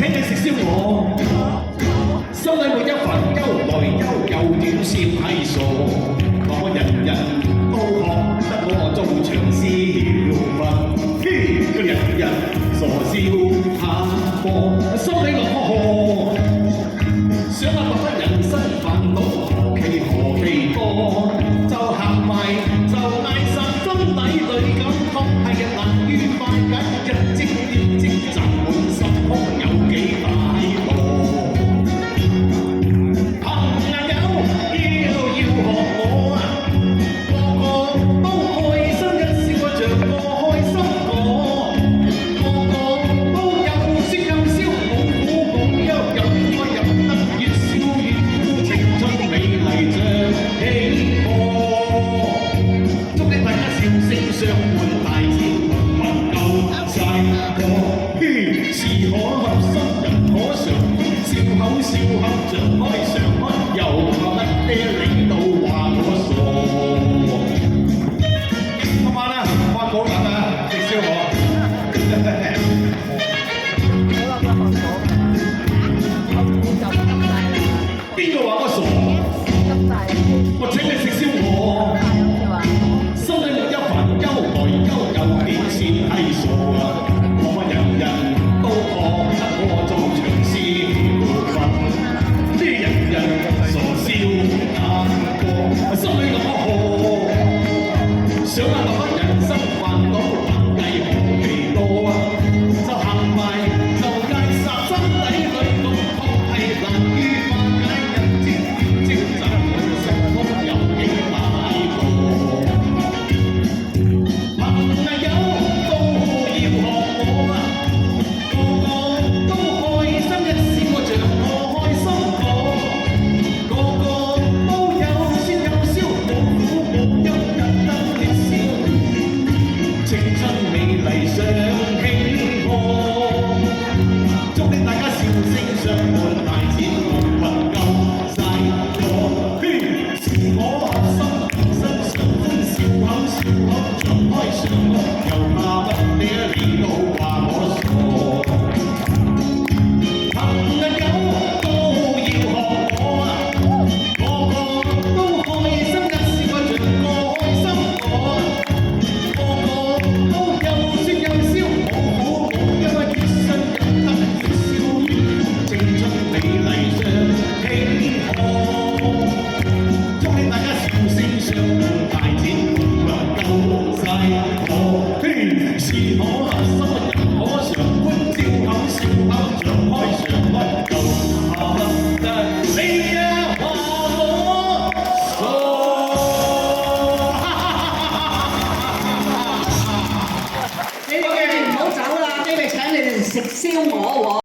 請你食燒鵝，心裏沒一份憂來憂，又短笑係傻。我人人都學得我做長笑份，人人傻笑下課，心裏落河。想下落得人生煩惱，何其多，就行埋就嗌實心底裏感覺係難於化解，一積一積集滿心胸有幾大個。朋友要學我啊，個個都開心一笑像個開心果，個個都有説有笑，冇苦冇憂，有愛入得越笑越苦，青春美麗像起波。祝你大家笑聲相伴，大戰不夠晒個，是可合心人可常歡，笑口笑口常開常開，又怕乜爹你都話我傻。今晚啦，發寶能啊，食燒鵝。邊個話我傻？我請你食燒鵝，心裏沒一份憂來憂，又點算係傻啊？我人人都學得我做長笑份，啲人人傻笑眼過，心裏落河。想下落得人生煩惱，難計何其多啊！就行埋就嗌霎心底裏感覺係難於化解，一積一積集滿心胸有幾大個。朋友都要學我啊，個個都開心一笑像我開心果，個個都有説有笑，冇苦冇憂，日得烈笑，青春美麗像輕波。祝你大家笑聲相伴，大展不夠晒個，是我合心人生常歡，笑口笑口常開常樂，又怕乜爹你都話我傻。朋友都要學我啊，個個都開心一笑像個開心果，個個都有説有笑，冇苦冇憂，一身入得越笑越苦，青春美麗像起航。祝你大家笑聲相伴，大展不夠晒個，是可合心人可常歡，笑口笑口常開常開，又怕乜你呀話我傻。你哋唔好走啦，呢度請你哋食燒鵝喎。